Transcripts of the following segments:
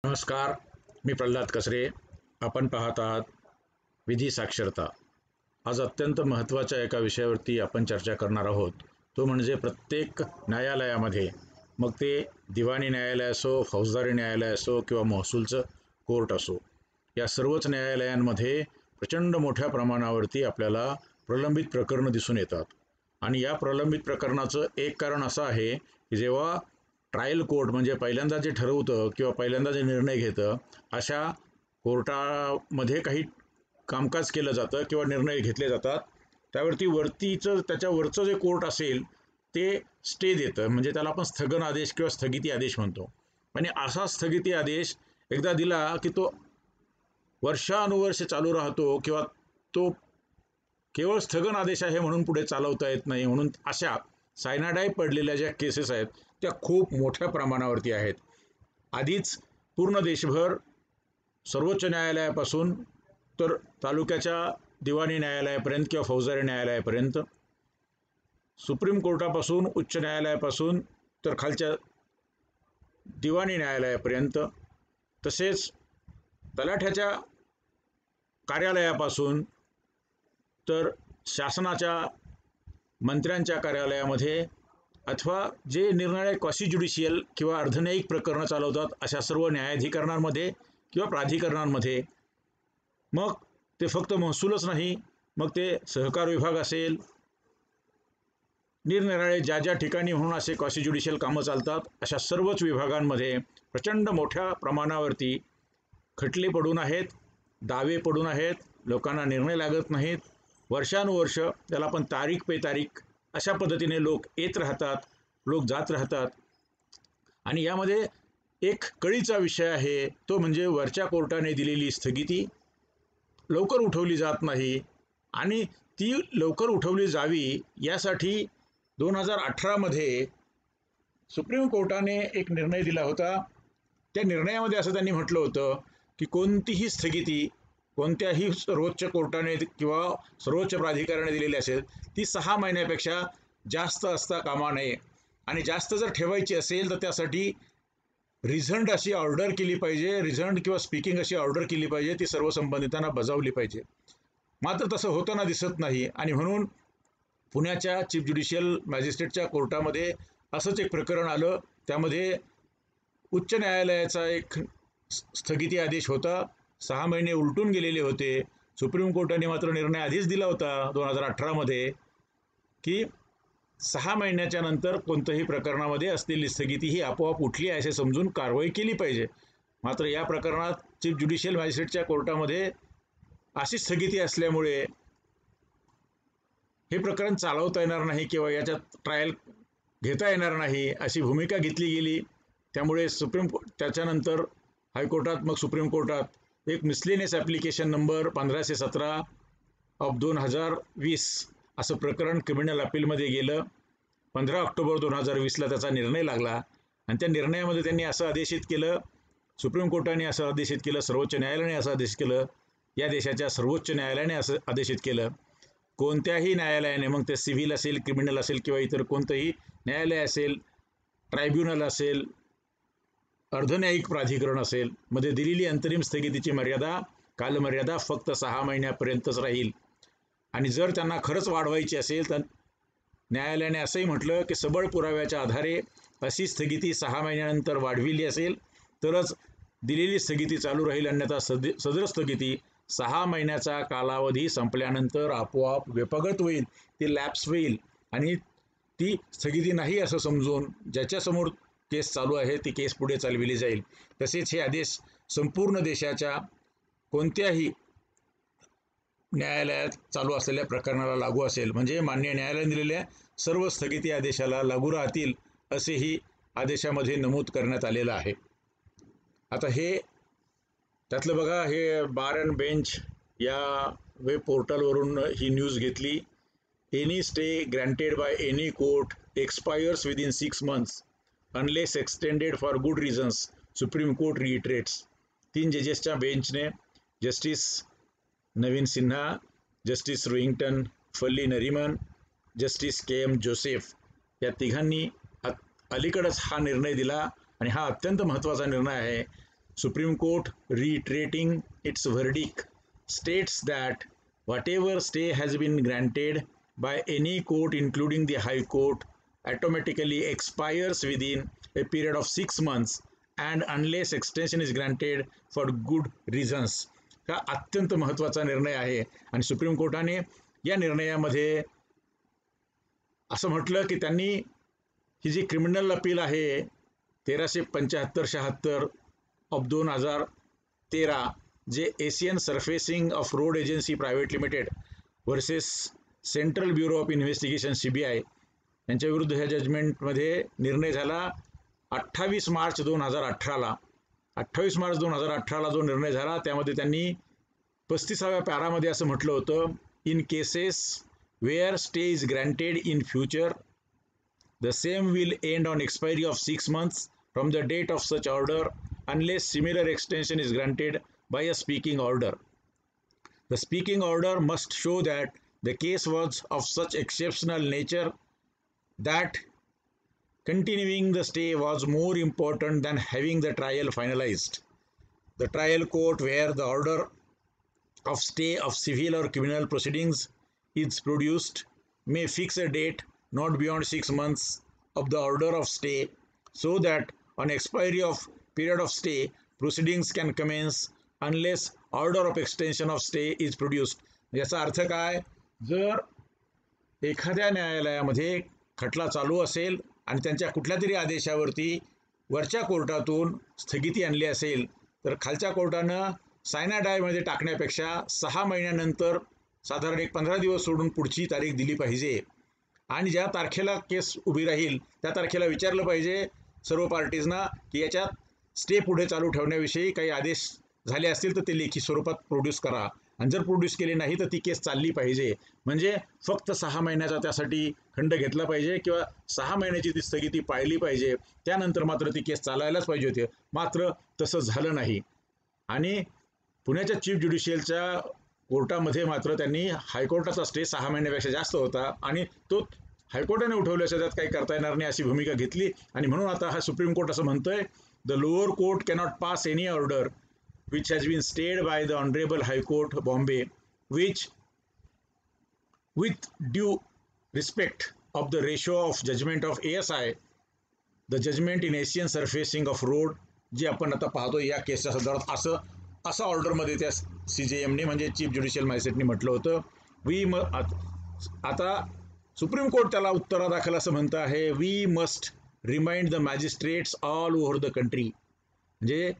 नमस्कार. मी प्रल्हाद कसरे. आपण पाहत आहात विधी साक्षरता. आज अत्यंत महत्त्वाच्या एका विषयावरती आपण चर्चा करणार आहोत. तो म्हणजे प्रत्येक न्यायालयामध्ये, मग ते दिवाणी न्यायालय असो, फौजदारी न्यायालय असो किंवा महसूलचं कोर्ट असो, या सर्वच न्यायालयांमध्ये प्रचंड मोठ्या प्रमाणावरती आपल्याला प्रलंबित प्रकरणं दिसून येतात. आणि या प्रलंबित प्रकरणाचं एक कारण असं आहे की जेव्हा ट्रायल कोर्ट म्हणजे पहिल्यांदा जे ठरवतं किंवा पहिल्यांदा जे निर्णय घेतं, अशा कोर्टामध्ये काही कामकाज केलं जातं किंवा निर्णय घेतले जातात, त्यावरती त्याच्यावरचं जे कोर्ट असेल ते स्टे देतं. म्हणजे त्याला आपण स्थगन आदेश किंवा स्थगिती आदेश म्हणतो. आणि असा स्थगिती आदेश एकदा दिला की तो वर्षानुवर्ष चालू राहतो किंवा तो केवळ स्थगन आदेश आहे म्हणून पुढे चालवता येत नाही. म्हणून अशा सायनाडाय पडलेल्या ज्या केसेस आहेत त्या खूप मोठ्या प्रमाणावरती आहेत. आधीच पूर्ण देशभर सर्वोच्च न्यायालयापासून तर तालुक्याच्या दिवाणी न्यायालयापर्यंत किंवा फौजदारी न्यायालयापर्यंत, सुप्रीम कोर्टापासून उच्च न्यायालयापासून तर खालच्या दिवाणी न्यायालयापर्यंत, तसेच तलाठ्याच्या कार्यालयापासून तर शासनाच्या मंत्र्यांच्या कार्यालयामध्ये अथवा जे निर्णायक क्वासी ज्युडिशियल किंवा अर्धन्यायिक प्रकरणं चालवतात अशा सर्व न्यायाधिकरणांमध्ये किंवा प्राधिकरणांमध्ये, मग ते फक्त महसूलच नाही, मग ते सहकार विभाग असेल, निरनिराळे ज्या ज्या ठिकाणी म्हणून असे क्वासी ज्युडिशियल कामं चालतात, अशा सर्वच विभागांमध्ये प्रचंड मोठ्या प्रमाणावरती खटले पडून आहेत, दावे पडून आहेत, लोकांना निर्णय लागत नाहीत. वर्षानुवर्ष त्याला आपण तारीख पे तारीख अशा पद्धतीने लोक येत राहतात, लोक जात राहतात. आणि यामध्ये एक कळीचा विषय आहे, तो म्हणजे वरच्या कोर्टाने दिलेली स्थगिती लवकर उठवली जात नाही. आणि ती लवकर उठवली जावी यासाठी 2018मध्ये सुप्रीम कोर्टाने एक निर्णय दिला होता. त्या निर्णयामध्ये असं त्यांनी म्हटलं होतं की कोणतीही स्थगिती कोणत्याही सर्वोच्च कोर्टाने किंवा सर्वोच्च प्राधिकरणाने दिलेली असेल ती 6 महिन्यापेक्षा जास्त असता कामा नये. आणि जास्त जर ठेवायची असेल तर त्यासाठी रिझंड अशी ऑर्डर केली पाहिजे, रिझंड किंवा स्पीकिंग अशी ऑर्डर केली पाहिजे, ती सर्व संबंधितांना बजावली पाहिजे. मात्र तसं होताना दिसत नाही. आणि म्हणून पुण्याच्या चीफ ज्युडिशियल मॅजिस्ट्रेटच्या कोर्टामध्ये असंच एक प्रकरण आलं. त्यामध्ये उच्च न्यायालयाचा एक स्थगिती आदेश होता. 6 महिने उलटून गेलेले होते. सुप्रीम कोर्टाने मात्र निर्णय आधीच दिला होता 2018मध्ये की 6 महिन्याच्या नंतर कोणत्याही प्रकरणामध्ये असलेली स्थगिती ही आपोआप उठली आहे असे समजून कारवाई केली पाहिजे. मात्र या प्रकरणात चीफ ज्युडिशियल मॅजिस्ट्रेटच्या कोर्टामध्ये अशी स्थगिती असल्यामुळे हे प्रकरण चालवता येणार नाही किंवा याच्यात ट्रायल घेता येणार नाही अशी भूमिका घेतली गेली. त्यामुळे त्याच्यानंतर हायकोर्टात, मग सुप्रीम कोर्टात एक मिसलेनियस ॲप्लिकेशन नंबर 1517/2020 असं प्रकरण क्रिमिनल अपीलमध्ये गेलं. 15 ऑक्टोबर 2020ला त्याचा निर्णय लागला. आणि त्या निर्णयामध्ये त्यांनी असं आदेशित केलं, सुप्रीम कोर्टाने असं आदेशित केलं, सर्वोच्च न्यायालयाने असं आदेश केलं, या देशाच्या सर्वोच्च न्यायालयाने असं आदेशित केलं, कोणत्याही न्यायालयाने, मग ते सिव्हिल असेल, क्रिमिनल असेल किंवा इतर कोणतंही न्यायालय असेल, ट्रायब्युनल असेल, अर्धन्यायिक प्राधिकरण असेल, मध्ये दिलेली अंतरिम स्थगितीची कालमर्यादा फक्त 6 महिन्यापर्यंतच राहील. आणि जर त्यांना खरंच वाढवायची असेल तर न्यायालयाने असंही म्हटलं की सबळ पुराव्याच्या आधारे अशी स्थगिती 6 महिन्यानंतर वाढविली असेल तरच दिलेली स्थगिती चालू राहील, अन्यथा सदर स्थगिती 6 महिन्याचा कालावधी संपल्यानंतर आपोआप व्यपगत होईल, ती लॅप्स होईल. आणि ती स्थगिती नाही असं समजून ज्याच्यासमोर केस चालू आहे ती केस पुढे चालविली जाईल. तसेच हे आदेश संपूर्ण देशाच्या कोणत्याही न्यायालयात चालू असलेल्या प्रकरणाला लागू असेल. म्हणजे मान्य न्यायालयाने दिलेल्या सर्व स्थगिती आदेशाला लागू राहतील असेही आदेशामध्ये नमूद करण्यात आलेलं आहे. आता हे त्यातलं बघा, हे बार अँड बेंच या वेब पोर्टलवरून ही न्यूज घेतली. Any stay granted by any court expires within 6 months unless extended for good reasons, supreme court reiterates. 3 जजेसच्या बेंचने justice Navin Sinha, justice Rohinton Fali Nariman, justice KM Joseph या तिघांनी अलीकडंच हा निर्णय दिला. आणि हा अत्यंत महत्त्वाचा निर्णय आहे. Supreme Court, reiterating its verdict, states that whatever stay has been granted by any court, including the High Court, automatically expires within a period of 6 months and unless extension is granted for good reasons. हा अत्यंत महत्त्वाचा निर्णय आहे आणि supreme कोर्टाने या निर्णयामध्ये असं म्हटलं की त्यांनी ही जी क्रिमिनल अपील आहे 1375-76 ऑफ 2013 जे Asian surfacing of road agency private limited versus central bureau of investigation CBI यांच्या विरुद्ध ह्या जजमेंटमध्ये निर्णय झाला 28 मार्च 2018ला. 28 मार्च 2018ला जो निर्णय झाला त्यामध्ये त्यांनी 35व्या पॅरामध्ये असं म्हटलं होतं, in cases where stay is granted in future the same will end on expiry of 6 months from the date of such order unless similar extension is granted by a speaking order. The speaking order must show that the case was of such exceptional nature that continuing the stay was more important than having the trial finalized. The trial court where the order of stay of civil or criminal proceedings is produced may fix a date not beyond 6 months of the order of stay so that on expiry of period of stay proceedings can commence unless order of extension of stay is produced. याचा अर्थ काय, जर एखाद्या न्यायालयामध्ये खटला चालू असेल आणि त्यांच्या कुठल्या तरी आदेशावरती वरच्या कोर्टातून स्थगिती आणली असेल तर खालच्या कोर्टानं सायनाडायमध्ये टाकण्यापेक्षा 6 महिन्यानंतर साधारण 15 दिवस सोडून पुढची तारीख दिली पाहिजे आणि ज्या तारखेला केस उभी राहील त्या तारखेला विचारलं पाहिजे सर्व पार्टीजना की याच्यात स्टे पुढे चालू ठेवण्याविषयी काही आदेश झाले असतील तर ते लेखी स्वरूपात प्रोड्यूस करा आणि जर प्रोड्यूस केले नाही तर ती केस चालली पाहिजे. म्हणजे फक्त 6 महिन्याचा त्यासाठी खंड घेतला पाहिजे किंवा 6 महिन्याची ती स्थगिती पाळली पाहिजे, त्यानंतर मात्र ती केस चालायलाच पाहिजे होती. मात्र तसं झालं नाही आणि पुण्याच्या चीफ ज्युडिशियलच्या कोर्टामध्ये मात्र त्यांनी हायकोर्टाचा स्टे 6 महिन्यापेक्षा जास्त होता आणि तो हायकोर्टाने उठवल्याच्या त्यात काही करता येणार नाही अशी भूमिका घेतली आणि म्हणून आता हा सुप्रीम कोर्ट असं म्हणतोय, the lower court cannot pass any order which has been stayed by the Honorable High Court, Bombay, which, with due respect of the ratio of judgment of ASI, the judgment in Asian surfacing of road, जे आपण आता पाहतो या केसच्या संदर्भात असं ऑर्डरमध्ये त्या CJMने म्हणजे चीफ ज्युडिशियल मॅजिस्ट्रेटने म्हटलं होतं. आता सुप्रीम कोर्ट त्याला उत्तरादाखल असं म्हणतं आहे, we must remind the magistrates all over the country. म्हणजे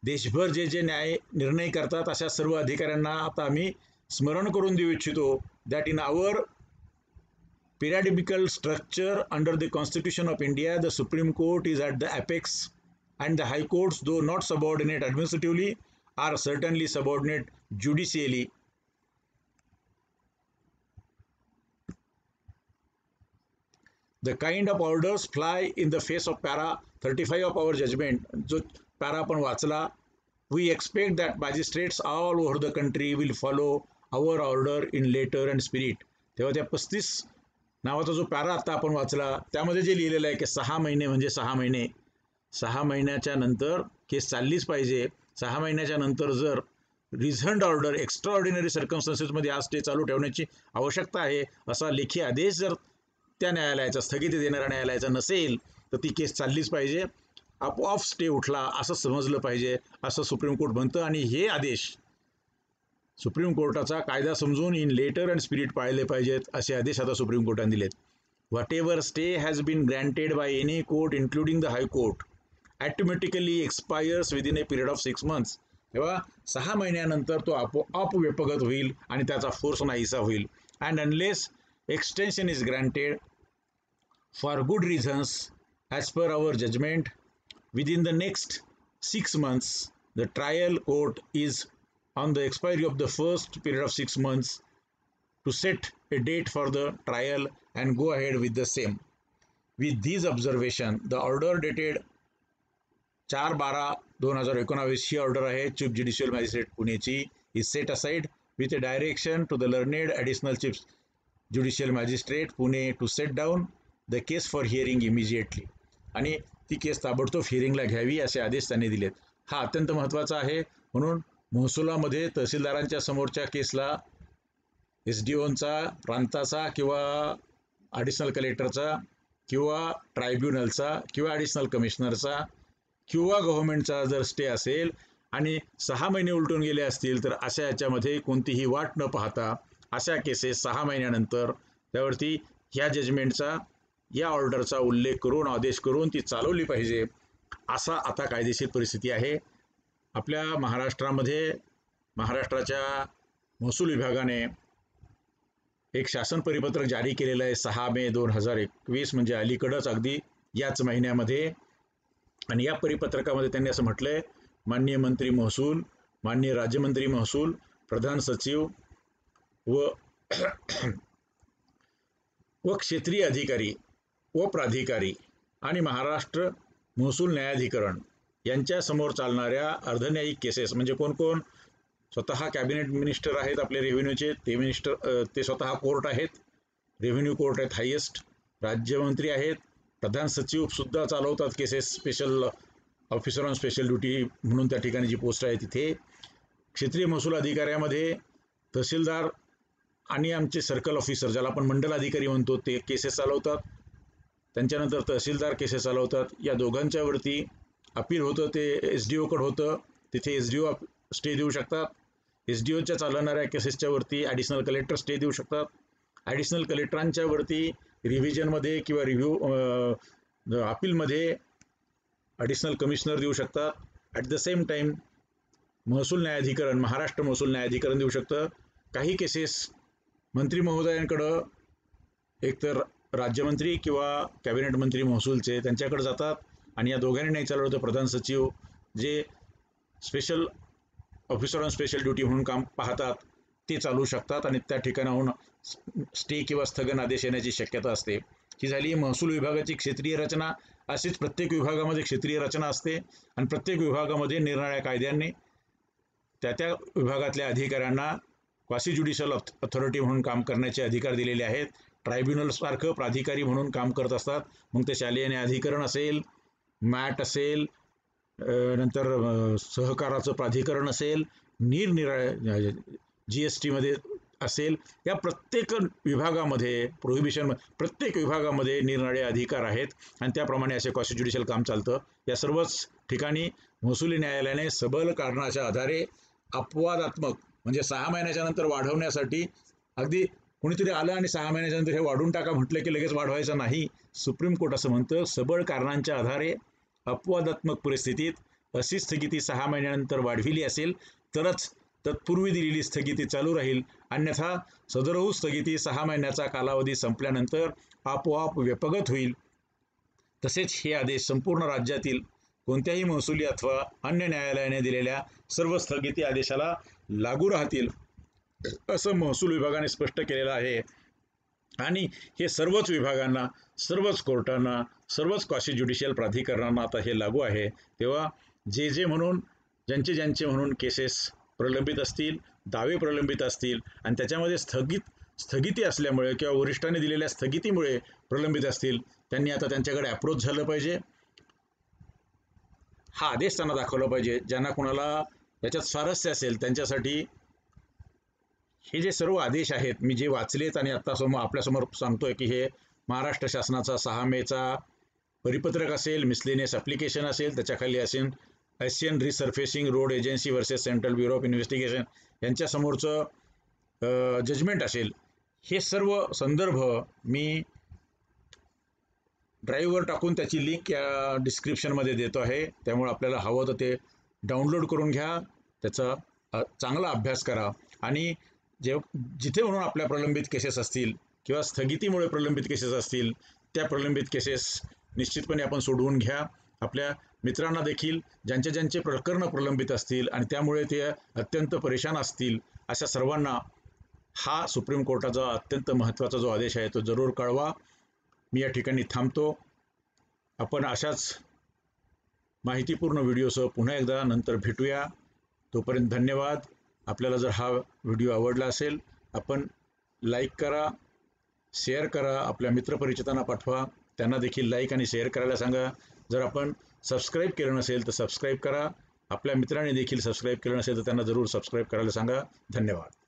देशभर जे जे निर्णय करतात अशा सर्व अधिकाऱ्यांना आता आम्ही स्मरण करून देऊ इच्छितो that in our pyramidal structure under the Constitution of India, the Supreme Court is at the apex and the High Courts, though not subordinate administratively, are certainly subordinate judicially. The kind of orders fly in the face of para 35 of our judgment, जो para आपण वाचला, we expect that magistrates all over the country will follow our order in letter and spirit. तेव्हा त्या 35 नावाचा जो para आता आपण वाचला त्यामध्ये जे लिहिलेलं आहे की 6 महिने म्हणजे 6 महिने, 6 महिन्याच्या नंतर केस चाललीच पाहिजे. 6 महिन्याच्या नंतर जर रिझन्ड ऑर्डर एक्स्ट्राऑर्डिनरी सर्कमस्टन्सेसमध्ये आज स्टे चालू ठेवण्याची आवश्यकता आहे असा लेखी आदेश जर त्या न्यायालयाचा स्थगिती देणाऱ्या न्यायालयाचा नसेल तर ती केस चाललीच पाहिजे, आपोआप स्टे उठला असं समजलं पाहिजे असं सुप्रीम कोर्ट म्हणतं. आणि हे आदेश सुप्रीम कोर्टाचा कायदा समजून इन लेटर अँड स्पिरिट पाळले पाहिजेत असे आदेश आता सुप्रीम कोर्टाने दिलेत. Whatever stay has been granted by any court including the high court automatically expires within a period of 6 months. तेव्हा 6 महिन्यानंतर तो आपोआप व्यपगत होईल आणि त्याचा फोर्स नाहीसा होईल. And unless extension is granted for good reasons as per our judgement within the next 6 months, the trial court is on the expiry of the first period of 6 months to set a date for the trial and go ahead with the same. With these observation, the order dated 4/12/2019 ही order आहे chief judicial magistrate पुणेची is set aside with a direction to the learned additional chief judicial magistrate Pune to set down the case for hearing immediately. आणि ती केस ताबडतोब हिअरिंगला घ्यावी असे आदेश त्यांनी दिलेत. हा अत्यंत महत्त्वाचा आहे. म्हणून महसुलामध्ये तहसीलदारांच्या समोरच्या केसला SDOचा, प्रांताचा किंवा ॲडिशनल कलेक्टरचा किंवा ट्रायब्युनलचा किंवा ॲडिशनल कमिशनरचा किंवा गव्हर्नमेंटचा जर स्टे असेल आणि 6 महिने उलटून गेले असतील तर अशा याच्यामध्ये कोणतीही वाट न पाहता अशा केसेस 6 महिन्यानंतर त्यावरती ह्या जजमेंटचा, या ऑर्डरचा उल्लेख करून, आदेश करून ती चालवली पाहिजे, असा आता कायदेशीर परिस्थिती आहे. आपल्या महाराष्ट्रामध्ये महाराष्ट्राच्या महसूल विभागाने एक शासन परिपत्रक जारी केलेलं आहे 6 मे 2021, म्हणजे अलीकडंच अगदी याच महिन्यामध्ये. आणि या परिपत्रकामध्ये त्यांनी असं म्हटलंय, माननीय मंत्री महसूल, माननीय राज्यमंत्री महसूल, प्रधान सचिव व क्षेत्रीय अधिकारी व प्राधिकारी आणि महाराष्ट्र महसूल न्यायाधिकरण यांच्या समोर चालणाऱ्या अर्धन्यायिक केसेस, म्हणजे कोण कोण? स्वतः कॅबिनेट मिनिस्टर आहेत आपले रेव्हेन्यूचे, ते स्वतः कोर्ट आहेत, रेव्हेन्यू कोर्ट आहेत हायेस्ट, राज्यमंत्री आहेत, प्रधान सचिव सुद्धा चालवतात cases, special officer on special duty म्हणून त्या ठिकाणी जी पोस्ट आहे तिथे. क्षेत्रीय महसूल अधिकाऱ्यामध्ये तहसीलदार आणि आमचे सर्कल ऑफिसर, ज्याला आपण मंडल अधिकारी म्हणतो, ते केसेस चालवतात. त्यांच्यानंतर तहसीलदार केसेस चालवतात. या दोघांच्यावरती अपील होतं ते SDOकडे होतं, तिथे SDO स्टे देऊ शकतात. SDOच्या चालणाऱ्या केसेसच्या वरती ॲडिशनल कलेक्टर स्टे देऊ शकतात. ॲडिशनल कलेक्टरांच्या वरती रिव्हिजनमध्ये किंवा अपीलमध्ये ॲडिशनल कमिशनर देऊ शकतात. ॲट द सेम टाईम महसूल न्यायाधिकरण, महाराष्ट्र महसूल न्यायाधिकरण देऊ शकतं. काही केसेस मंत्री महोदयांकडं एकतर राज्यमंत्री किंवा कॅबिनेट मंत्री महसूलचे त्यांच्याकडे जातात आणि या दोघांनी नाही चालवलं तर प्रधान सचिव, जे special officer on special duty म्हणून काम पाहतात, ते चालवू शकतात आणि त्या ठिकाणाहून स्टे किंवा स्थगन आदेश येण्याची शक्यता असते. ही झाली महसूल विभागाची क्षेत्रीय रचना. अशीच प्रत्येक विभागामध्ये क्षेत्रीय रचना असते आणि प्रत्येक विभागामध्ये निरनिराळ्या कायद्यांनी त्या विभागातल्या अधिकाऱ्यांना क्वासी ज्युडिशियल अथॉरिटी म्हणून काम करण्याचे अधिकार दिलेले आहेत. ट्रायब्युनलसारखं प्राधिकारी म्हणून काम करत असतात. मग ते शालेय न्यायाधिकरण असेल, मॅट असेल, नंतर सहकाराचं प्राधिकरण असेल, निरनिराळ्या GSTमध्ये असेल, या प्रत्येक विभागामध्ये प्रत्येक विभागामध्ये निरनिराळे अधिकार आहेत आणि त्याप्रमाणे असे क्वासी ज्युडिशियल काम चालतं. या सर्वच ठिकाणी महसुली न्यायालयाने सबल कारणाच्या आधारे अपवादात्मक, म्हणजे 6 महिन्याच्या नंतर वाढवण्यासाठी, अगदी कोणीतरी आलं आणि 6 महिन्याच्या नंतर हे वाढून टाका म्हटलं की लगेच वाढवायचं नाही. सुप्रीम कोर्ट असं म्हणतं, सबळ कारणांच्या आधारे अपवादात्मक परिस्थितीत अशी स्थगिती 6 महिन्यानंतर वाढविली असेल तरच तत्पूर्वी दिलेली स्थगिती चालू राहील, अन्यथा सदरहू स्थगिती 6 महिन्याचा कालावधी संपल्यानंतर आपोआप व्यपगत होईल. तसेच हे आदेश संपूर्ण राज्यातील कोणत्याही महसुली अथवा अन्य न्यायालयाने दिलेल्या सर्व स्थगिती आदेशाला लागू राहतील, असं महसूल विभागाने स्पष्ट केलेलं आहे. आणि हे सर्वच विभागांना, सर्वच कोर्टांना, सर्वच क्वासी ज्युडिशियल प्राधिकरणांना आता हे लागू आहे. तेव्हा ज्यांचे म्हणून केसेस प्रलंबित असतील, दावे प्रलंबित असतील आणि त्याच्यामध्ये स्थगिती असल्यामुळे किंवा वरिष्ठांनी दिलेल्या स्थगितीमुळे प्रलंबित असतील, त्यांनी आता त्यांच्याकडे अप्रोच झालं पाहिजे. हा आदेश त्यांना दाखवला पाहिजे. ज्यांना कोणाला याच्यात स्वारस्य असेल त्यांच्यासाठी हे जे सर्व आदेश आहेत मी जे वाचलेत आणि आता आपल्यासमोर सांगतोय की हे महाराष्ट्र शासनाचा 6 मेचा परिपत्रक असेल, मिसलेनियस ॲप्लिकेशन असेल, त्याच्याखाली असेल Asian resurfacing road agency versus central bureau of investigation यांच्यासमोरचं जजमेंट असेल. हे सर्व संदर्भ मी ड्राईव्हवर टाकून त्याची लिंक या डिस्क्रिप्शनमध्ये देतो आहे. त्यामुळे आपल्याला हवं तर ते डाउनलोड करून घ्या, त्याचा चांगला अभ्यास करा आणि जिथे म्हणून आपल्या प्रलंबित केसेस असतील किंवा स्थगितीमुळे प्रलंबित केसेस असतील, त्या प्रलंबित केसेस निश्चितपणे आपण सोडवून घ्या. आपल्या मित्रांना देखील ज्यांचे प्रकरणं प्रलंबित असतील आणि त्यामुळे ते अत्यंत परेशान असतील, अशा सर्वांना हा सुप्रीम कोर्टाचा अत्यंत महत्त्वाचा जो आदेश आहे तो जरूर कळवा. मी या ठिकाणी थांबतो. आपण अशाच माहितीपूर्ण व्हिडिओसह पुन्हा एकदा नंतर भेटूया. तोपर्यंत धन्यवाद. आपल्याला जर हा व्हिडिओ आवडला असेल, आपण लाईक करा, शेअर करा, आपल्या मित्रपरिचितांना पाठवा, त्यांना देखील लाईक आणि शेअर करायला सांगा. जर आपण सबस्क्राईब केलं नसेल तर सबस्क्राईब करा. आपल्या मित्रांनी देखील सबस्क्राईब केलं नसेल तर त्यांना जरूर सबस्क्राईब करायला सांगा. धन्यवाद.